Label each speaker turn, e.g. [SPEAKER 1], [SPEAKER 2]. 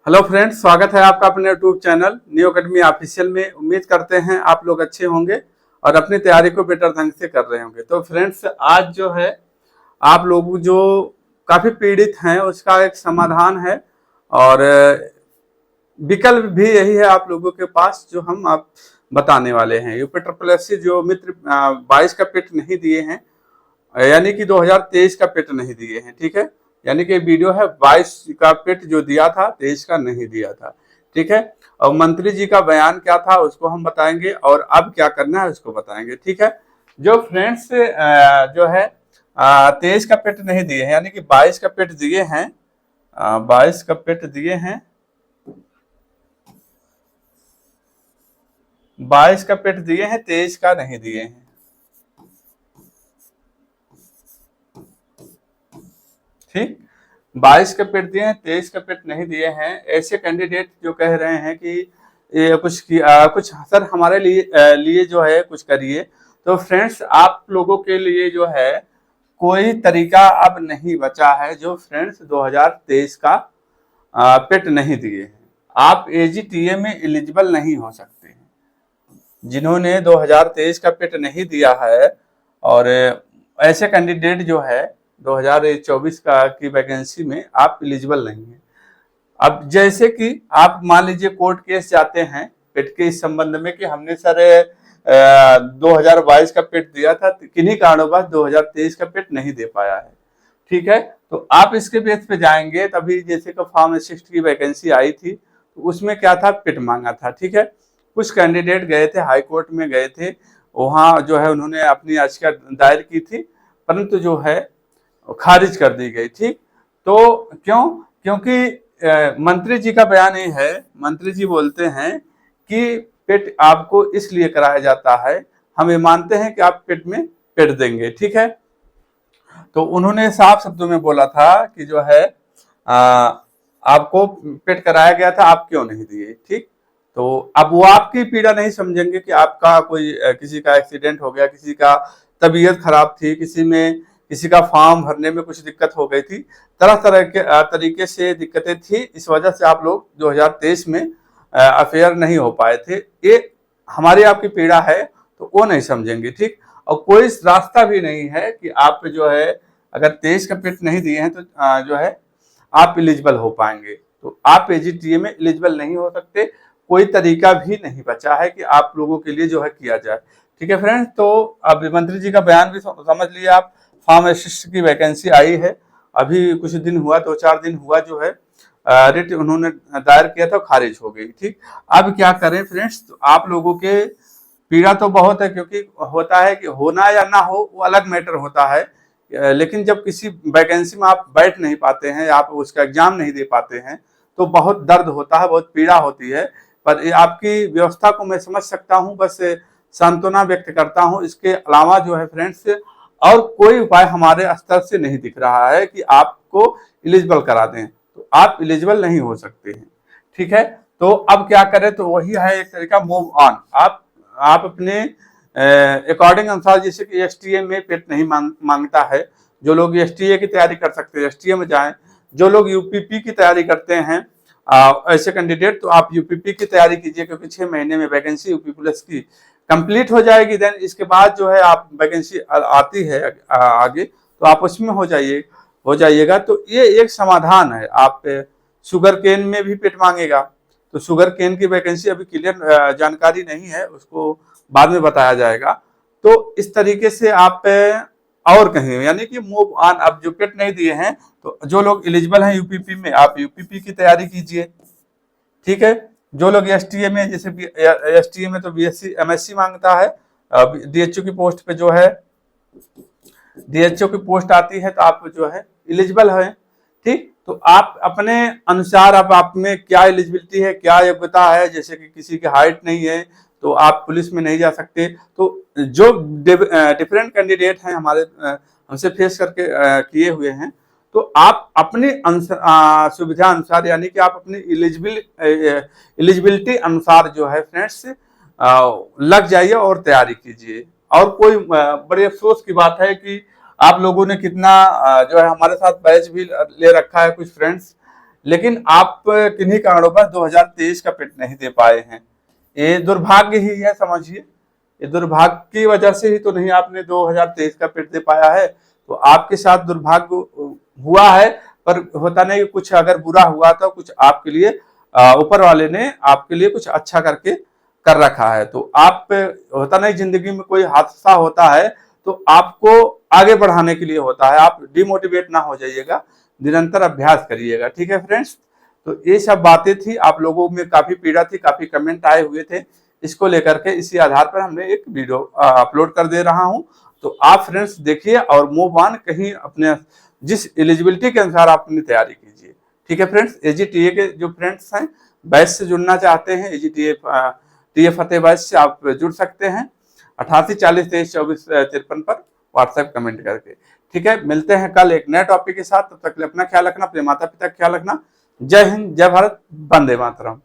[SPEAKER 1] Hello friends, स्वागत है आपका अपने YouTube channel new academy official में। उम्मीद करते हैं आप लोग अच्छे होंगे और अपनी तैयारी को बेटर ढंग से कर रहे होंगे। तो फ्रेंड्स, आज जो है आप लोग जो काफ़ी पीड़ित हैं उसका एक समाधान है और विकल्प भी यही है आप लोगों के पास जो हम आप बताने वाले हैं। यूपी ट्रिपल एस सी जो मित्र 22 का पेट नहीं दिए हैं, यानी कि 2023 का पेट नहीं दिए हैं, ठीक है। यानी कि वीडियो है 22 का पेट जो दिया था, 23 का नहीं दिया था, ठीक है। और मंत्री जी का बयान क्या था उसको हम बताएंगे और अब क्या करना है उसको बताएंगे, ठीक है। जो फ्रेंड्स जो है 23 का पेट नहीं दिए हैं, यानी कि 22 का पेट दिए हैं, 22 का पेट दिए हैं, 22 का पेट दिए हैं, 23 का नहीं दिए हैं, ठीक। 22 का पेट दिए हैं, 23 का पेट नहीं दिए हैं। ऐसे कैंडिडेट जो कह रहे हैं कि ये कुछ सर हमारे लिए जो है कुछ करिए। तो फ्रेंड्स, आप लोगों के लिए जो है कोई तरीका अब नहीं बचा है। जो फ्रेंड्स 2023 का पेट नहीं दिए हैं, आप एजीटीए में एलिजिबल नहीं हो सकते हैं। जिन्होंने 2023 का पेट नहीं दिया है और ऐसे कैंडिडेट जो है 2024 का की वैकेंसी में आप एलिजिबल नहीं है। अब जैसे कि आप मान लीजिए कोर्ट केस जाते हैं पेट के इस संबंध में कि हमने सर 2022 का पेट दिया था, किन्हीं कारणों 2023 का पेट नहीं दे पाया है, ठीक है। तो आप इसके बेस पे जाएंगे। तभी जैसे कि फार्मासिस्ट की वैकेंसी आई थी तो उसमें क्या था, पेट मांगा था, ठीक है। कुछ कैंडिडेट गए थे, हाई कोर्ट में गए थे, वहाँ जो है उन्होंने अपनी याचिका दायर की थी, परंतु जो है खारिज कर दी गई, ठीक। तो क्योंकि मंत्री जी का बयान ये है, मंत्री जी बोलते हैं कि पेट आपको इसलिए कराया जाता है, हम ये मानते हैं कि आप पेट में पेट देंगे, ठीक है। तो उन्होंने साफ शब्दों में बोला था कि जो है आपको पेट कराया गया था, आप क्यों नहीं दिए, ठीक। तो अब वो आपकी पीड़ा नहीं समझेंगे कि आपका कोई किसी का एक्सीडेंट हो गया, किसी का तबीयत खराब थी, किसी का फॉर्म भरने में कुछ दिक्कत हो गई थी, तरह तरह के तरीके से दिक्कतें थी। इस वजह से आप लोग 2023 में अफेयर नहीं हो पाए थे। ये हमारी आपकी पीड़ा है तो वो नहीं समझेंगे, ठीक। और कोई रास्ता भी नहीं है कि आप जो है अगर 23 का पेट नहीं दिए हैं तो जो है आप एलिजिबल हो पाएंगे। तो आप एजीटीए में एलिजिबल नहीं हो सकते। कोई तरीका भी नहीं बचा है कि आप लोगों के लिए जो है किया जाए, ठीक है फ्रेंड्स। तो अब मंत्री जी का बयान भी समझ लिया आप। फार्मासिस्ट की वैकेंसी आई है, अभी कुछ दिन हुआ, 2-4 दिन हुआ जो है रिट उन्होंने दायर किया था, खारिज हो गई, ठीक। अब क्या करें फ्रेंड्स, तो आप लोगों के पीड़ा तो बहुत है, क्योंकि होता है कि होना या ना हो वो अलग मैटर होता है, लेकिन जब किसी वैकेंसी में आप बैठ नहीं पाते हैं, आप उसका एग्जाम नहीं दे पाते हैं तो बहुत दर्द होता है, बहुत पीड़ा होती है। पर आपकी व्यवस्था को मैं समझ सकता हूँ, बस सांत्वना व्यक्त करता हूँ। इसके अलावा जो है फ्रेंड्स और कोई उपाय हमारे स्तर से नहीं दिख रहा है कि आपको एलिजिबल करा दें। तो आप एलिजिबल नहीं हो सकते हैं, ठीक है। तो अब क्या करें, तो वही है एक तरीका, मूव ऑन। आप अपने अकॉर्डिंग अनुसार, जैसे कि एसटीए में पेट नहीं मांगता है, जो लोग एसटीए की तैयारी कर सकते हैं एसटीए में जाएं। जो लोग यूपीपी की तैयारी करते हैं ऐसे कैंडिडेट, तो आप यूपीपी की तैयारी कीजिए, क्योंकि 6 महीने में वैकेंसी यूपी प्लस की कंप्लीट हो जाएगी। देन इसके बाद जो है आप वैकेंसी आती है आगे, तो आप उसमें हो जाइएगा। तो ये एक समाधान है। आप शुगर केन में भी पेट मांगेगा, तो शुगर केन की वैकेंसी अभी क्लियर जानकारी नहीं है, उसको बाद में बताया जाएगा। तो इस तरीके से आप और कहीं, यानी कि मूव ऑन। अब जो पेट नहीं दिए हैं, तो जो लोग एलिजिबल हैं यूपीपी में, आप यूपीपी की तैयारी कीजिए, ठीक है। जो लोग एसटीए में, जैसे एसटीए में तो बीएससी एमएससी मांगता है, डीएचओ की पोस्ट पे जो है डीएचओ की पोस्ट आती है, तो आप जो है एलिजिबल है, ठीक। तो आप अपने अनुसार, अब आप में क्या एलिजिबिलिटी है, क्या योग्यता है। जैसे कि किसी की हाइट नहीं है तो आप पुलिस में नहीं जा सकते। तो जो डिफरेंट कैंडिडेट हैं हमारे हमसे फेस करके किए हुए हैं, तो आप अपनी सुविधा अनुसार, यानी कि आप अपनी एलिजिबिलिटी अनुसार जो है फ्रेंड्स लग जाइए और तैयारी कीजिए। और कोई बड़े अफसोस की बात है कि आप लोगों ने कितना जो है हमारे साथ बैच भी ले रखा है कुछ फ्रेंड्स, लेकिन आप किन्हीं कारणों पर 2023 का पिट नहीं दे पाए हैं। ये दुर्भाग्य ही है, समझिए, ये दुर्भाग्य की वजह से ही तो नहीं आपने 2023 का पिट दे पाया है। तो आपके साथ दुर्भाग्य हुआ है, पर होता नहीं, कुछ अगर बुरा हुआ तो कुछ आपके लिए ऊपर वाले ने आपके लिए कुछ अच्छा करके कर रखा है। तो आप, होता नहीं, जिंदगी में कोई हादसा होता है तो आपको आगे बढ़ाने के लिए होता है। आप डिमोटिवेट ना हो जाइएगा, निरंतर अभ्यास करिएगा। ठीक है फ्रेंड्स, तो ये सब बातें थी, आप लोगों में काफी पीड़ा थी, काफी कमेंट आए हुए थे, इसको लेकर के इसी आधार पर हमने एक वीडियो अपलोड कर दे रहा हूं। तो आप फ्रेंड्स देखिए और मूव ऑन, कहीं अपने जिस एलिजिबिलिटी के अनुसार आप अपनी तैयारी कीजिए। ठीक है फ्रेंड्स, एजीटीए के जो फ्रेंड्स हैं, बैच से जुड़ना चाहते हैं, एजीटीए टीए फतेह बैच से आप जुड़ सकते हैं 8840232453 पर व्हाट्सएप कमेंट करके। ठीक है, मिलते हैं कल एक नए टॉपिक के साथ। तब तक अपना ख्याल रखना, अपने माता पिता का ख्याल रखना। जय हिंद, जय भारत, वंदे मातरम।